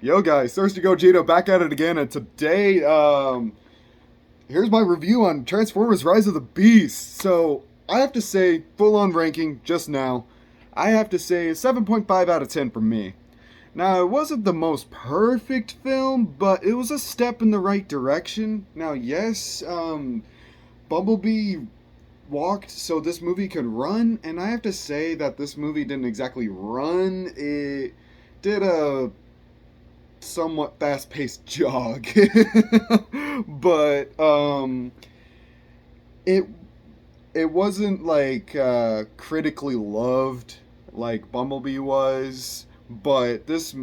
Yo guys, Thirsty Gogeta back at it again, and today, here's my review on Transformers Rise of the Beast. So, I have to say, full on ranking just now, I have to say 7.5 out of 10 for me. Now, it wasn't the most perfect film, but it was a step in the right direction. Now, yes, Bumblebee walked so this movie could run, and I have to say that this movie didn't exactly run. It did a somewhat fast-paced jog. But it it wasn't like critically loved like Bumblebee was, but this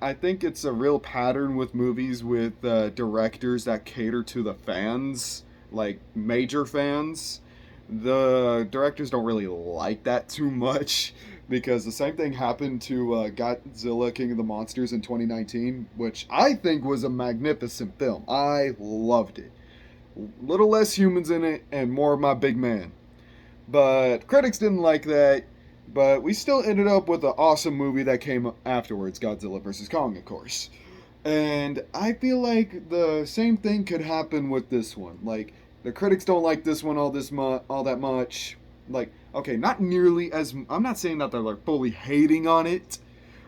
I think it's a real pattern with movies with directors that cater to the fans, like major fans. The directors don't really like that too much because the same thing happened to Godzilla King of the Monsters in 2019, which I think was a magnificent film. I loved it. Little less humans in it and more of my big man. But critics didn't like that. But we still ended up with an awesome movie that came afterwards, Godzilla vs. Kong, of course. And I feel like the same thing could happen with this one. Like the critics don't like this one all that much. Like okay, not nearly as I'm not saying that they're like fully hating on it.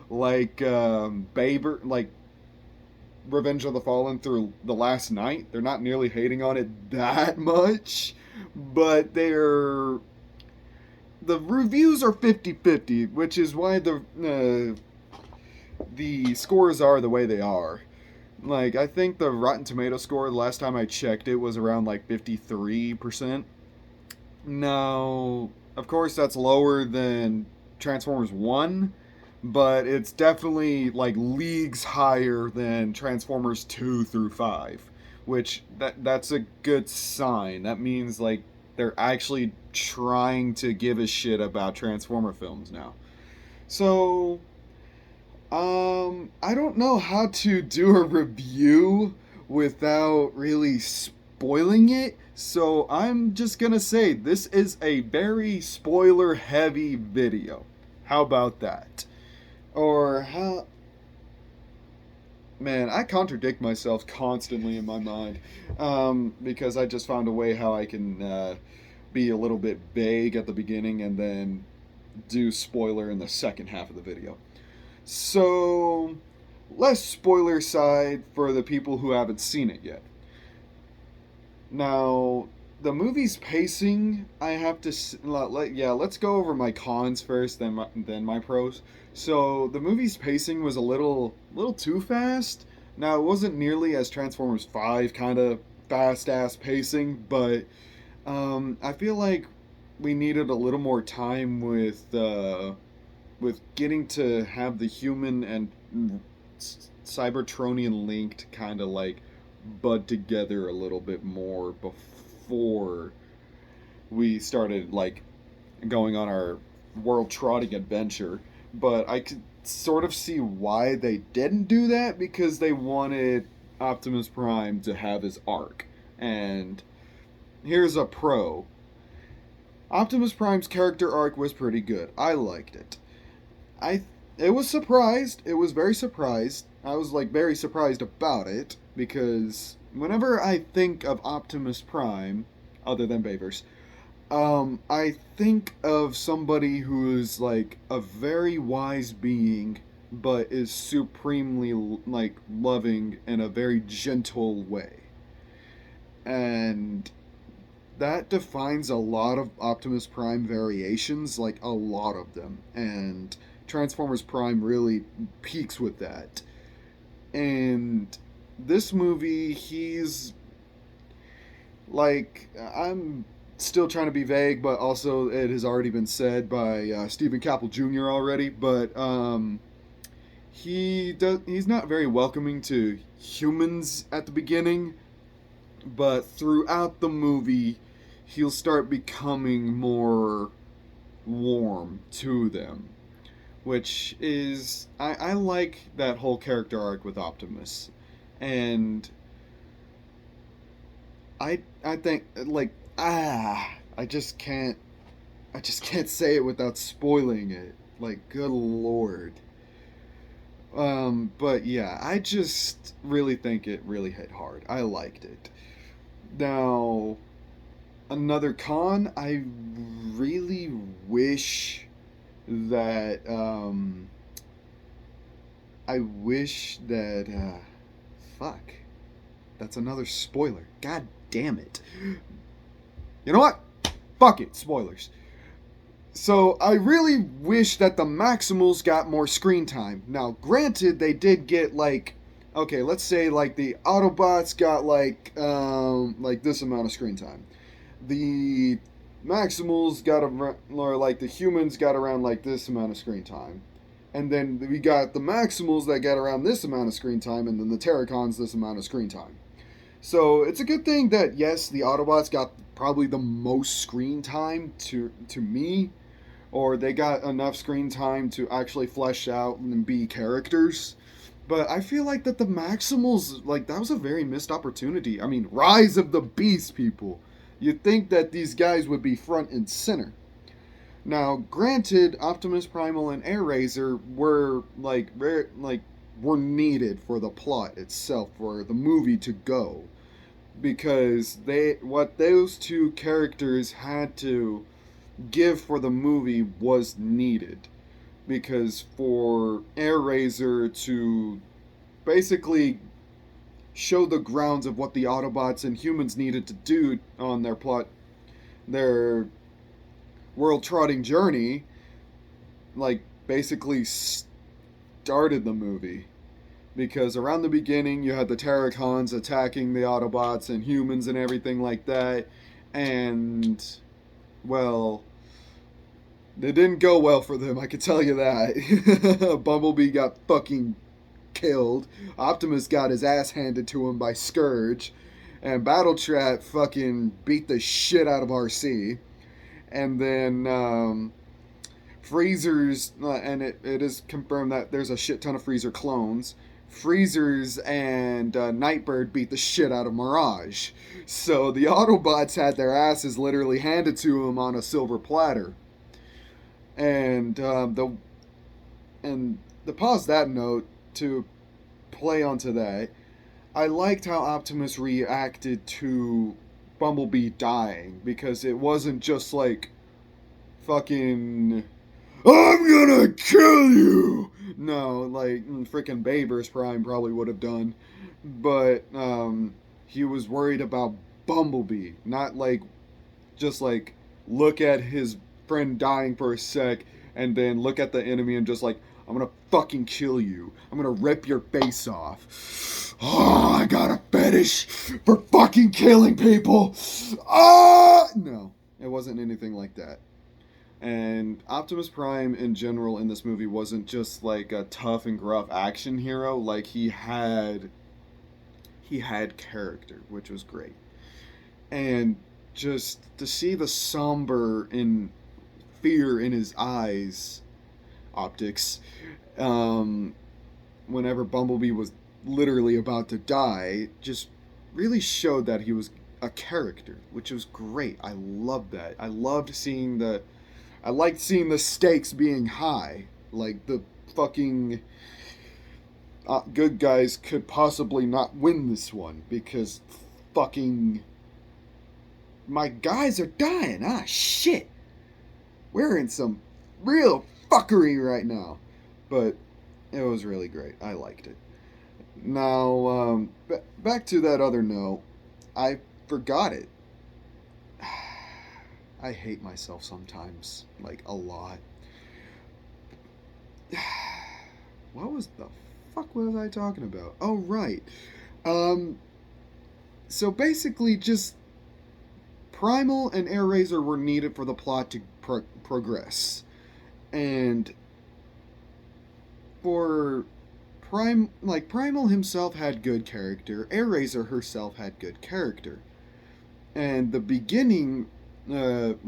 Like Baber, like Revenge of the Fallen through the Last Night. They're not nearly hating on it that much, but the reviews are 50-50, which is why the scores are the way they are. Like I think the Rotten Tomato score the last time I checked it was around like 53%. Now, of course that's lower than Transformers 1, but it's definitely like leagues higher than Transformers 2 through 5, which that's a good sign. That means like they're actually trying to give a shit about Transformer films now. So, I don't know how to do a review without really spoiling it. So I'm just gonna say this is a very spoiler heavy video. How about that? Or how. Man, I contradict myself constantly in my mind because I just found a way how I can be a little bit vague at the beginning and then do spoiler in the second half of the video. So, less spoiler side for the people who haven't seen it yet. Now, the movie's pacing, I have to yeah, let's go over my cons first, then my pros. So, the movie's pacing was a little too fast. Now, it wasn't nearly as Transformers 5 kind of fast ass pacing, but I feel like we needed a little more time with getting to have the human and Cybertronian linked kind of like bud together a little bit more before we started like going on our world trotting adventure. But I could sort of see why they didn't do that because they wanted Optimus Prime to have his arc. And here's a pro. Optimus Prime's character arc was pretty good. I liked it. I it was surprised. It was very surprised. I was like very surprised about it because whenever I think of Optimus Prime, other than Bavers, I think of somebody who is like a very wise being, but is supremely like loving in a very gentle way, and that defines a lot of Optimus Prime variations, like a lot of them, and Transformers Prime really peaks with that. And this movie, he's like, I'm still trying to be vague, but also it has already been said by Stephen Caple Jr. already. But he's not very welcoming to humans at the beginning, but throughout the movie, he'll start becoming more warm to them, which is I like that whole character arc with Optimus, and I think like I just can't say it without spoiling it. Like good lord. But yeah, I just really think it really hit hard. I liked it. Now, another con, I really wish that I wish that fuck. That's another spoiler. God damn it. You know what? Fuck it, spoilers. So I really wish that the Maximals got more screen time. Now, granted, they did get like, okay, let's say like the Autobots got like this amount of screen time. The Maximals got or like the humans got around like this amount of screen time. And then we got the Maximals that got around this amount of screen time, and then the Terracons this amount of screen time. So it's a good thing that yes, the Autobots got probably the most screen time to me, or they got enough screen time to actually flesh out and be characters. But I feel like that the Maximals, like, that was a very missed opportunity. I mean, Rise of the Beast, people. You'd think that these guys would be front and center. Now, granted, Optimus Primal and Airazor were were needed for the plot itself, for the movie to go, because what those two characters had to give for the movie was needed, because for Airazor to basically show the grounds of what the Autobots and humans needed to do on their world trotting journey, like basically started the movie. Because around the beginning, you had the Terracons attacking the Autobots and humans and everything like that, and well, it didn't go well for them, I can tell you that. Bumblebee got fucking killed. Optimus got his ass handed to him by Scourge. And Battletrap fucking beat the shit out of RC. And then Freezers, and it is confirmed that there's a shit ton of Freezer clones. Freezers and Nightbird beat the shit out of Mirage. So the Autobots had their asses literally handed to them on a silver platter. And to pause that note, to play onto that, I liked how Optimus reacted to Bumblebee dying, because it wasn't just like fucking I'm gonna kill you. No, like freaking Babers Prime probably would have done, but he was worried about Bumblebee, not like just like look at his friend dying for a sec and then look at the enemy and just like, I'm gonna fucking kill you. I'm gonna rip your face off. Oh, I got a fetish for fucking killing people. Ah, no, it wasn't anything like that. And Optimus Prime in general in this movie wasn't just like a tough and gruff action hero. Like he had character, which was great. And just to see the somber and fear in his eyes, optics, um, whenever Bumblebee was literally about to die, just really showed that he was a character, which was great. I loved that. I liked seeing the stakes being high. Like the fucking good guys could possibly not win this one because fucking my guys are dying. Ah, shit. We're in some real fuckery right now. But it was really great. I liked it. Now, back to that other note. I forgot it. I hate myself sometimes. Like, a lot. What was the fuck was I talking about? Oh, right. So basically, just Primal and Airazor were needed for the plot to progress. And for Primal himself had good character, Airazor herself had good character. And the beginning the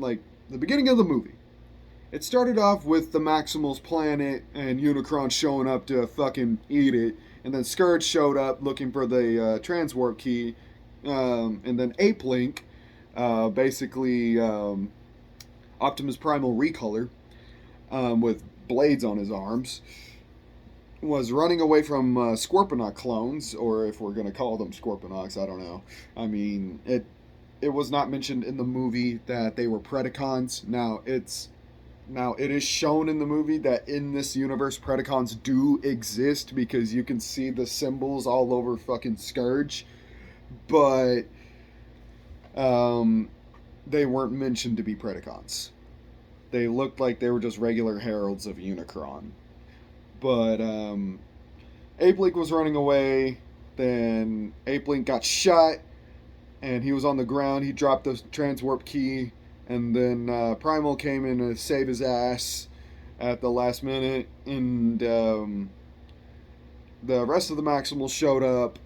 beginning of the movie, it started off with the Maximals planet and Unicron showing up to fucking eat it, and then Scourge showed up looking for the transwarp key, and then Ape Link, basically Optimus Primal recolor, with blades on his arms. was running away from Scorponok clones, or if we're gonna call them Scorponoks, I don't know. I mean, it was not mentioned in the movie that they were Predacons. Now it is shown in the movie that in this universe Predacons do exist because you can see the symbols all over fucking Scourge, but um, they weren't mentioned to be Predacons. They looked like they were just regular heralds of Unicron. But Ape Link was running away. Then Ape Link got shot, and he was on the ground. He dropped the transwarp key, and then Primal came in to save his ass at the last minute, and the rest of the Maximals showed up,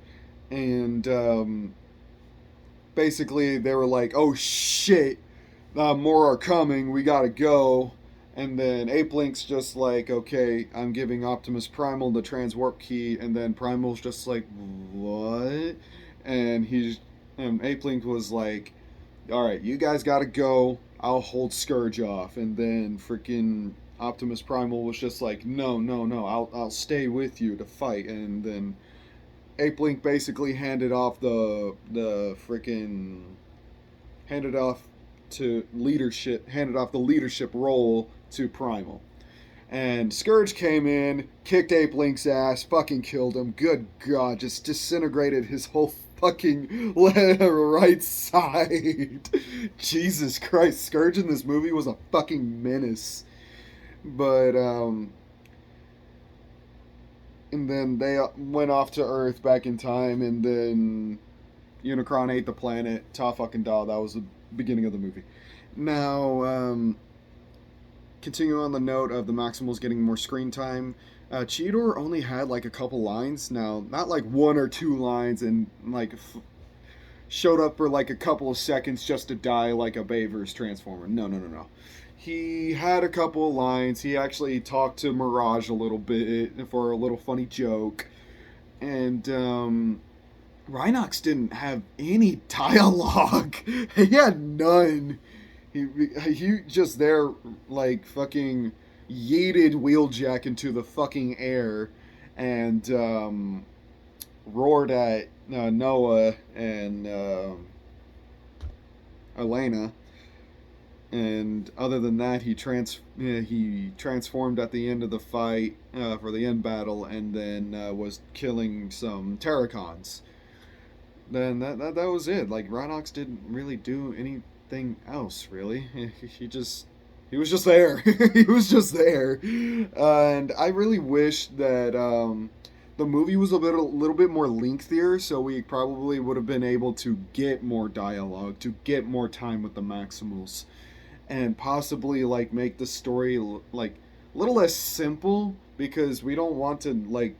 and basically they were like, "Oh shit, more are coming. We gotta go." And then Ape Link's just like, "Okay, I'm giving Optimus Primal the transwarp key," and then Primal's just like, "What?" And Ape Link was like, "All right, you guys gotta go. I'll hold Scourge off." And then freaking Optimus Primal was just like, "No, no, no. I'll stay with you to fight." And then Ape Link basically handed off handed off the leadership role to Primal. And Scourge came in, kicked Ape Link's ass, fucking killed him. Good God, just disintegrated his whole fucking right side. Jesus Christ, Scourge in this movie was a fucking menace. But and then they went off to Earth back in time, and then Unicron ate the planet. Ta fucking da. That was the beginning of the movie. Now, continuing on the note of the Maximals getting more screen time, Cheetor only had like a couple lines. Now, not like one or two lines, and like showed up for like a couple of seconds just to die like a Bayverse Transformer. No, no, no, no. He had a couple of lines. He actually talked to Mirage a little bit for a little funny joke. And Rhinox didn't have any dialogue. He had none. He just there like fucking yeeted Wheeljack into the fucking air and roared at Noah and Elena. And other than that, he transformed at the end of the fight for the end battle, and then was killing some Terracons. Then that was it. Like Rhinox didn't really do anything else really. He was just there. He was just there, and I really wish that the movie was a little bit more lengthier, so we probably would have been able to get more dialogue, to get more time with the Maximals, and possibly like make the story like a little less simple because we don't want to like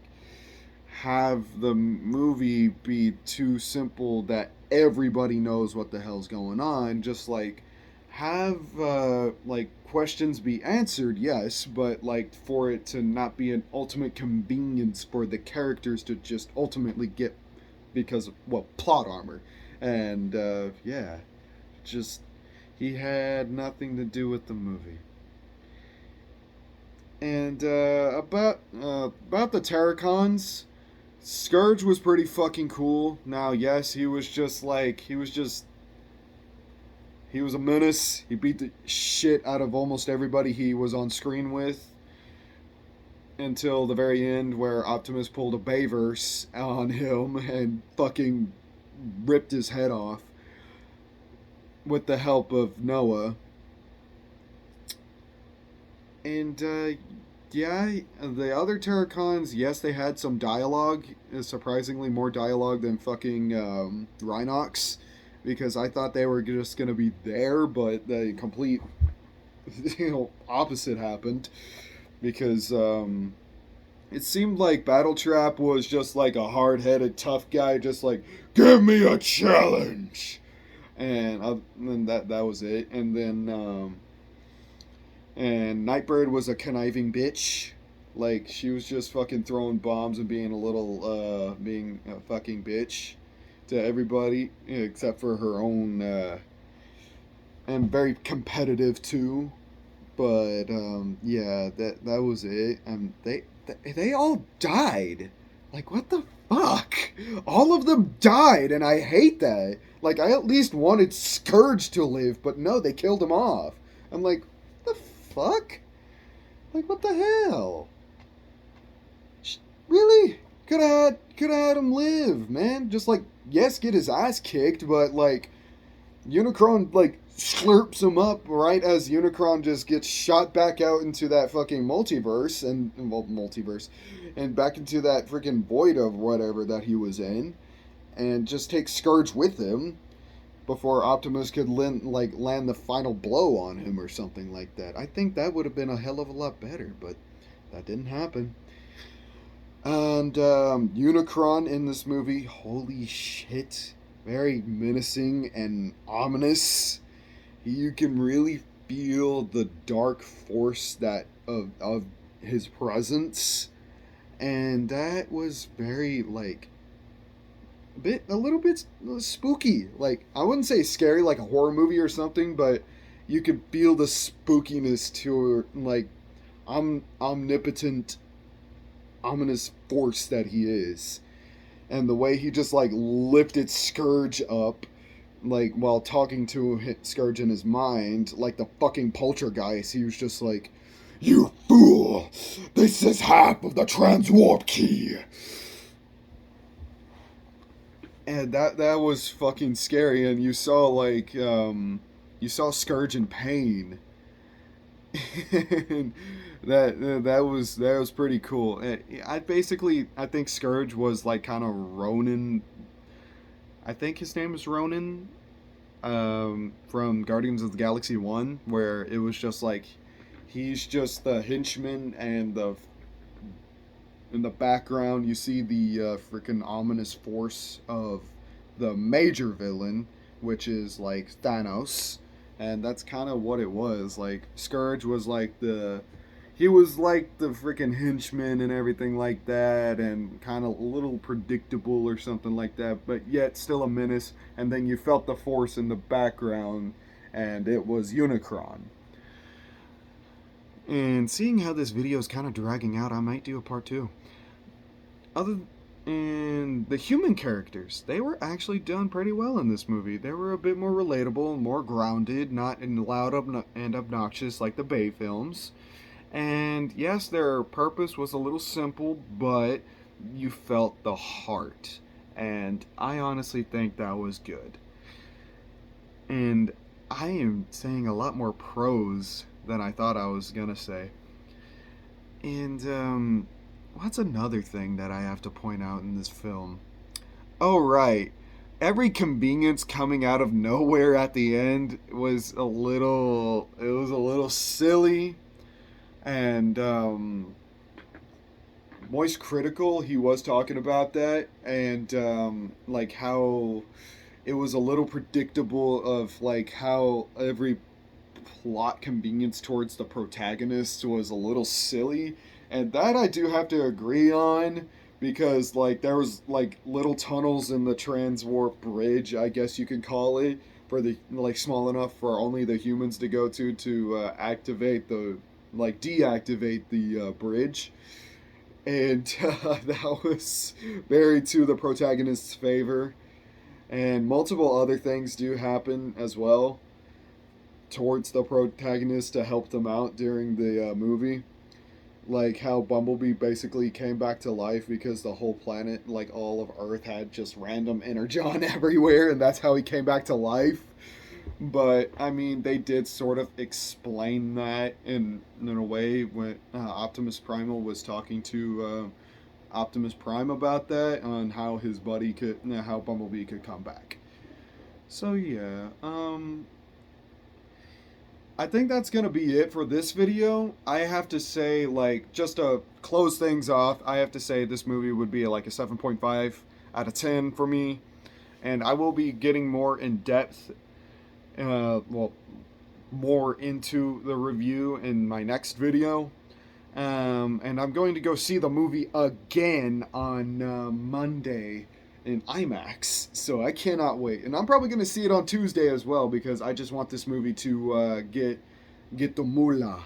have the movie be too simple that everybody knows what the hell's going on. Just like have like questions be answered, yes, but like for it to not be an ultimate convenience for the characters to just ultimately get because of, well, plot armor. And yeah, just he had nothing to do with the movie. And about the Terracons, Scourge was pretty fucking cool. Now, yes, he was a menace. He beat the shit out of almost everybody he was on screen with until the very end where Optimus pulled a Bayverse on him and fucking ripped his head off with the help of Noah. And yeah, the other Terracons, yes, they had some dialogue, surprisingly more dialogue than fucking Rhinox, because I thought they were just gonna be there, but the complete opposite happened, because it seemed like Battletrap was just like a hard-headed tough guy, just like, give me a challenge, and then that was it, and then and Nightbird was a conniving bitch. Like, she was just fucking throwing bombs and being a fucking bitch to everybody, except for her own, and very competitive too. But, yeah, that was it. they all died. Like, what the fuck? All of them died, and I hate that. Like, I at least wanted Scourge to live, but no, they killed him off. I'm like, what the fuck? Like, what the hell? Really? Could have had him live, man. Just like, yes, get his ass kicked, but like, Unicron like slurps him up right as Unicron just gets shot back out into that fucking multiverse and back into that freaking void of whatever that he was in, and just takes Scourge with him before Optimus could land the final blow on him or something like that. I think that would have been a hell of a lot better, but that didn't happen. And Unicron in this movie, holy shit, very menacing and ominous. You can really feel the dark force that of his presence, and that was very like a little bit spooky. Like, I wouldn't say scary like a horror movie or something, but you could feel the spookiness to like omnipotent, ominous force that he is. And the way he just like lifted Scourge up, like while talking to Scourge in his mind, like the fucking poltergeist, he was just like, "You fool! This is half of the transwarp key." And that was fucking scary. And you saw like you saw Scourge in pain. And that was pretty cool. I think Scourge was like kind of Ronan. I think his name is Ronan, from Guardians of the Galaxy 1, where it was just like he's just the henchman, and in the background you see the freaking ominous force of the major villain, which is like Thanos. And that's kind of what it was. Like, Scourge was like he was like the freaking henchman and everything like that, and kind of a little predictable or something like that, but yet still a menace. And then you felt the force in the background, and it was Unicron. And seeing how this video is kind of dragging out, I might do a part 2. And the human characters, they were actually done pretty well in this movie. They were a bit more relatable, more grounded, not loud and obnoxious like the Bay films. And yes, their purpose was a little simple, but you felt the heart. And I honestly think that was good. And I am saying a lot more pros than I thought I was gonna say. And what's another thing that I have to point out in this film? Oh, right. Every convenience coming out of nowhere at the end was a little silly. And Moist Critical, he was talking about that, and like how it was a little predictable of like how every plot convenience towards the protagonist was a little silly. And that I do have to agree on, because like there was like little tunnels in the transwarp bridge, I guess you could call it, for the like small enough for only the humans to go to activate the deactivate the bridge. And that was very to the protagonist's favor. And multiple other things do happen as well towards the protagonist to help them out during the movie. Like how Bumblebee basically came back to life because the whole planet, like all of Earth, had just random energon everywhere, and that's how he came back to life. But I mean, they did sort of explain that in a way when Optimus Primal was talking to Optimus Prime about that, on how his buddy how Bumblebee could come back. So yeah, I think that's going to be it for this video. I have to say, like, just to close things off, I have to say this movie would be like a 7.5 out of 10 for me. And I will be getting more in depth, more into the review in my next video. And I'm going to go see the movie again on Monday in IMAX, so I cannot wait. And I'm probably going to see it on Tuesday as well, because I just want this movie to get the moolah.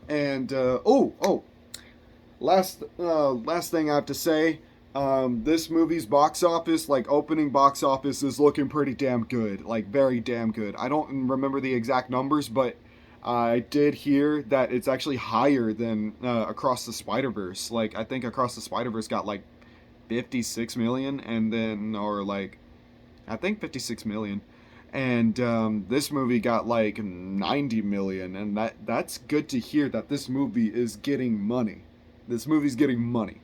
And Last thing I have to say, this movie's box office, like opening box office, is looking pretty damn good, like very damn good. I don't remember the exact numbers, but I did hear that it's actually higher than Across the Spider Verse. Like I think Across the Spider Verse got like 56 million, and then or like I think 56 million. And this movie got like 90 million, and that's good to hear that this movie is getting money. This movie's getting money.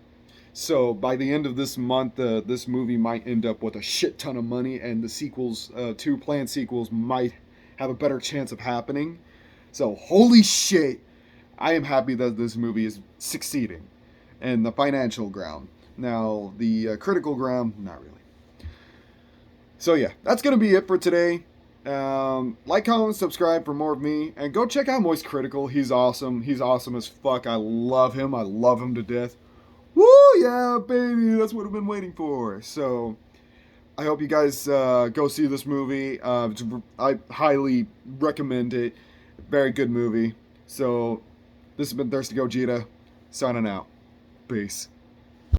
So by the end of this month, this movie might end up with a shit ton of money, and the sequels, two planned sequels, might have a better chance of happening. So holy shit, I am happy that this movie is succeeding, in the financial ground. Now the critical ground, not really. So yeah, that's gonna be it for today. Like, comment, subscribe for more of me, and go check out Moist Critical. He's awesome. He's awesome as fuck. I love him. I love him to death. Woo, yeah, baby. That's what I've been waiting for. So I hope you guys go see this movie. I highly recommend it. Very good movie. So this has been Thirsty Gogeta, signing out. Peace.